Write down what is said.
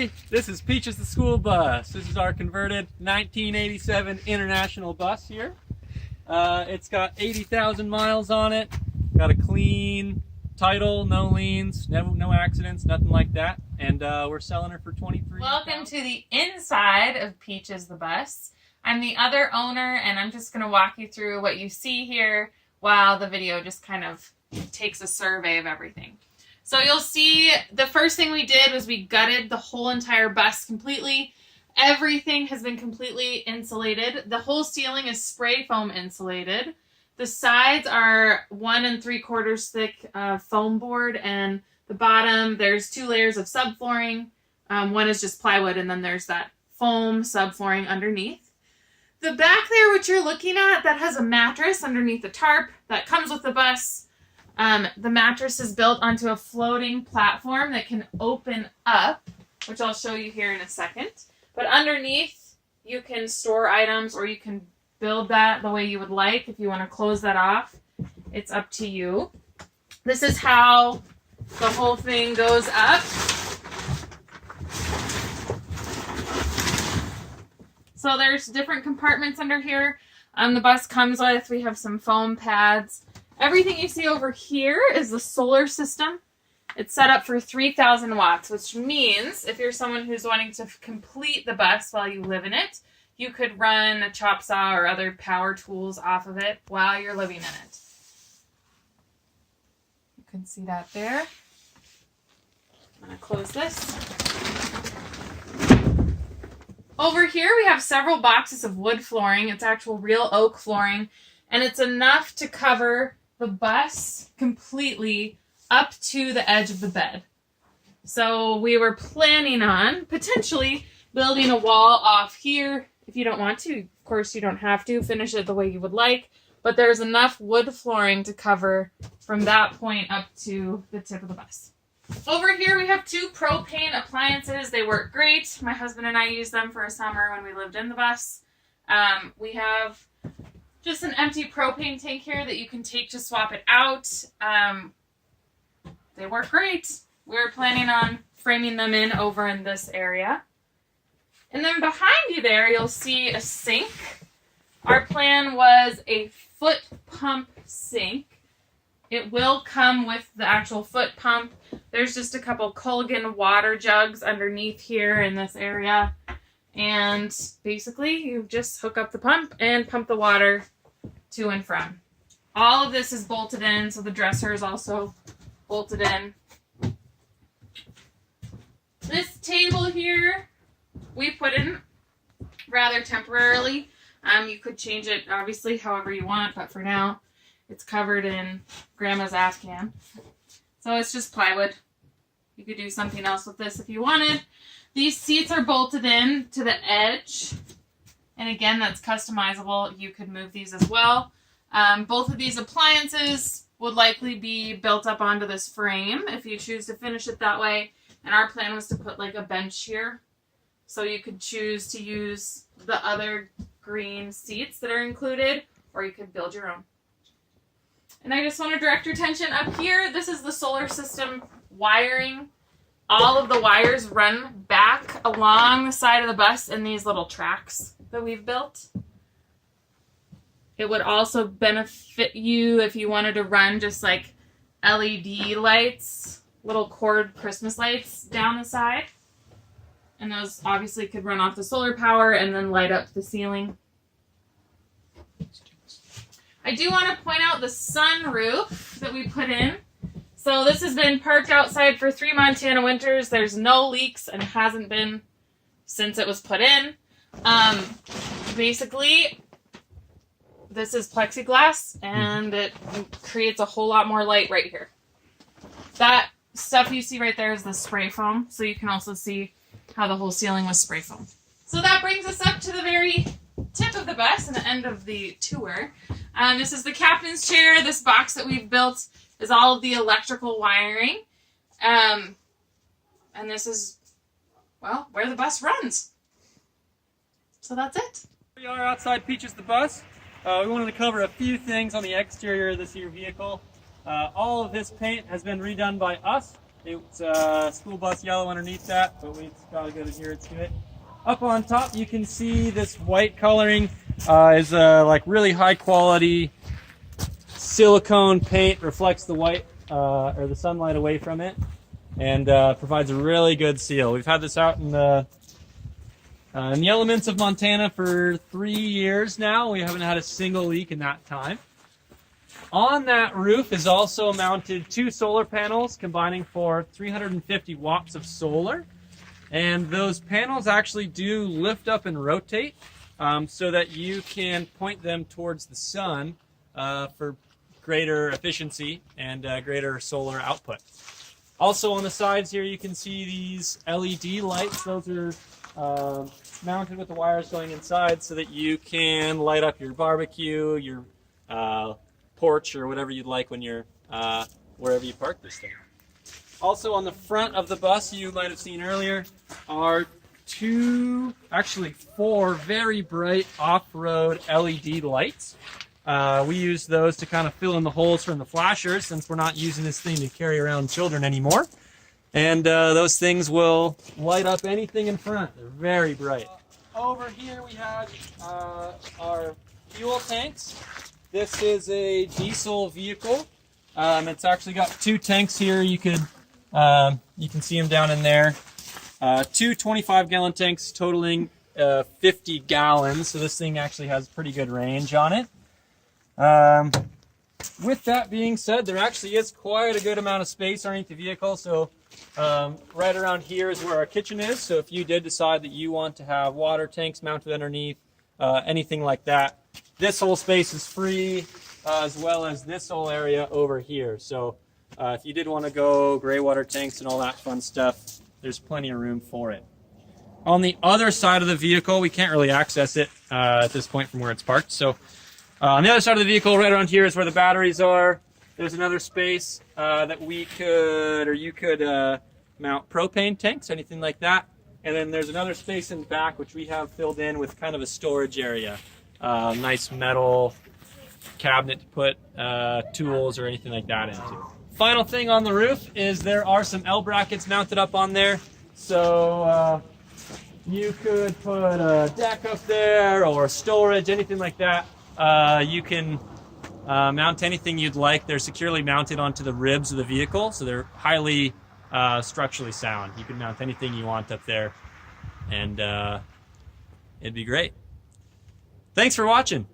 everybody. This is Peaches the school bus. This is our converted 1987 International bus here. It's got 80,000 miles on it. Got a clean title, no liens, no accidents, nothing like that. And we're selling her for $23,000. Welcome to the inside of Peaches the bus. I'm the other owner, and I'm just going to walk you through what you see here while the video just kind of takes a survey of everything. So you'll see the first thing we did was we gutted the whole entire bus completely. Everything has been completely insulated. The whole ceiling is spray foam insulated. The sides are 1 3/4 thick foam board, and the bottom there's 2 layers of subflooring. One is just plywood, and then there's that foam subflooring underneath. The back there, which you're looking at, that has a mattress underneath the tarp that comes with the bus. The mattress is built onto a floating platform that can open up, which I'll show you here in a second. But underneath, you can store items, or you can build that the way you would like. If you want to close that off, it's up to you. This is how the whole thing goes up. So there's different compartments under here. The bus comes with, we have some foam pads. Everything you see over here is the solar system. It's set up for 3,000 watts, which means if you're someone who's wanting to complete the bus while you live in it, you could run a chop saw or other power tools off of it while you're living in it. You can see that there. I'm going to close this. Over here we have several boxes of wood flooring. It's actual real oak flooring, and it's enough to cover the bus completely up to the edge of the bed. So we were planning on potentially building a wall off here. If you don't want to, of course you don't have to finish it the way you would like, but there's enough wood flooring to cover from that point up to the tip of the bus. Over here we have 2 propane appliances. They work great. My husband and I used them for a summer when we lived in the bus. We have just an empty propane tank here that you can take to swap it out. They work great. We're planning on framing them in over in this area. And then behind you there, you'll see a sink. Our plan was a foot pump sink. It will come with the actual foot pump. There's just a couple Culligan water jugs underneath here in this area. And basically, you just hook up the pump and pump the water to and from. All of this is bolted in, so the dresser is also bolted in. This table here, we put in rather temporarily. You could change it, obviously, however you want, but for now, it's covered in Grandma's Afghan. So it's just plywood. You could do something else with this if you wanted. These seats are bolted in to the edge. And again, that's customizable. You could move these as well. Both of these appliances would likely be built up onto this frame if you choose to finish it that way. And our plan was to put like a bench here. So you could choose to use the other green seats that are included, or you could build your own. And I just want to direct your attention up here. This is the solar system wiring. All of the wires run back along the side of the bus in these little tracks that we've built. It would also benefit you if you wanted to run just like LED lights, little cord Christmas lights down the side. And those obviously could run off the solar power and then light up the ceiling. I do want to point out the sunroof that we put in. So this has been parked outside for 3 Montana winters. There's no leaks and hasn't been since it was put in. Basically, this is plexiglass, and it creates a whole lot more light right here. That stuff you see right there is the spray foam, so you can also see how the whole ceiling was spray foam. So that brings us up to the very tip of the bus and the end of the tour. This is the captain's chair. This box that we've built is all of the electrical wiring. And this is, well, where the bus runs. So that's it. We are outside Peaches the bus. We wanted to cover a few things on the exterior of this here vehicle. All of this paint has been redone by us. It's school bus yellow underneath that, but we've got a good adherence to it. Up on top, you can see this white coloring is like really high quality silicone paint, reflects the white or the sunlight away from it, and provides a really good seal. We've had this out in the elements of Montana for 3 years now. We haven't had a single leak in that time. On that roof is also mounted 2 solar panels combining for 350 watts of solar. And those panels actually do lift up and rotate so that you can point them towards the sun for greater efficiency and greater solar output. Also on the sides here you can see these LED lights. Those are mounted with the wires going inside so that you can light up your barbecue, your porch, or whatever you'd like when you're wherever you park this thing. Also on the front of the bus, you might have seen earlier, are 4 very bright off-road LED lights. We use those to kind of fill in the holes from the flashers since we're not using this thing to carry around children anymore. And those things will light up anything in front. They're very bright. Over here we have our fuel tanks. This is a diesel vehicle. It's actually got 2 tanks here. You can see them down in there. 2 25-gallon tanks totaling 50 gallons. So this thing actually has pretty good range on it. With that being said, there actually is quite a good amount of space underneath the vehicle. So right around here is where our kitchen is. So if you did decide that you want to have water tanks mounted underneath, anything like that, this whole space is free, as well as this whole area over here. So if you did want to go gray water tanks and all that fun stuff, there's plenty of room for it. On the other side of the vehicle, we can't really access it at this point from where it's parked. So on the other side of the vehicle, right around here is where the batteries are. There's another space that we could, or you could mount propane tanks, anything like that. And then there's another space in the back, which we have filled in with kind of a storage area. Nice metal cabinet to put tools or anything like that into. Final thing on the roof is there are some L brackets mounted up on there. So you could put a deck up there or storage, anything like that. You can mount anything you'd like. They're securely mounted onto the ribs of the vehicle, so they're highly structurally sound. You can mount anything you want up there, and it'd be great. Thanks for watching.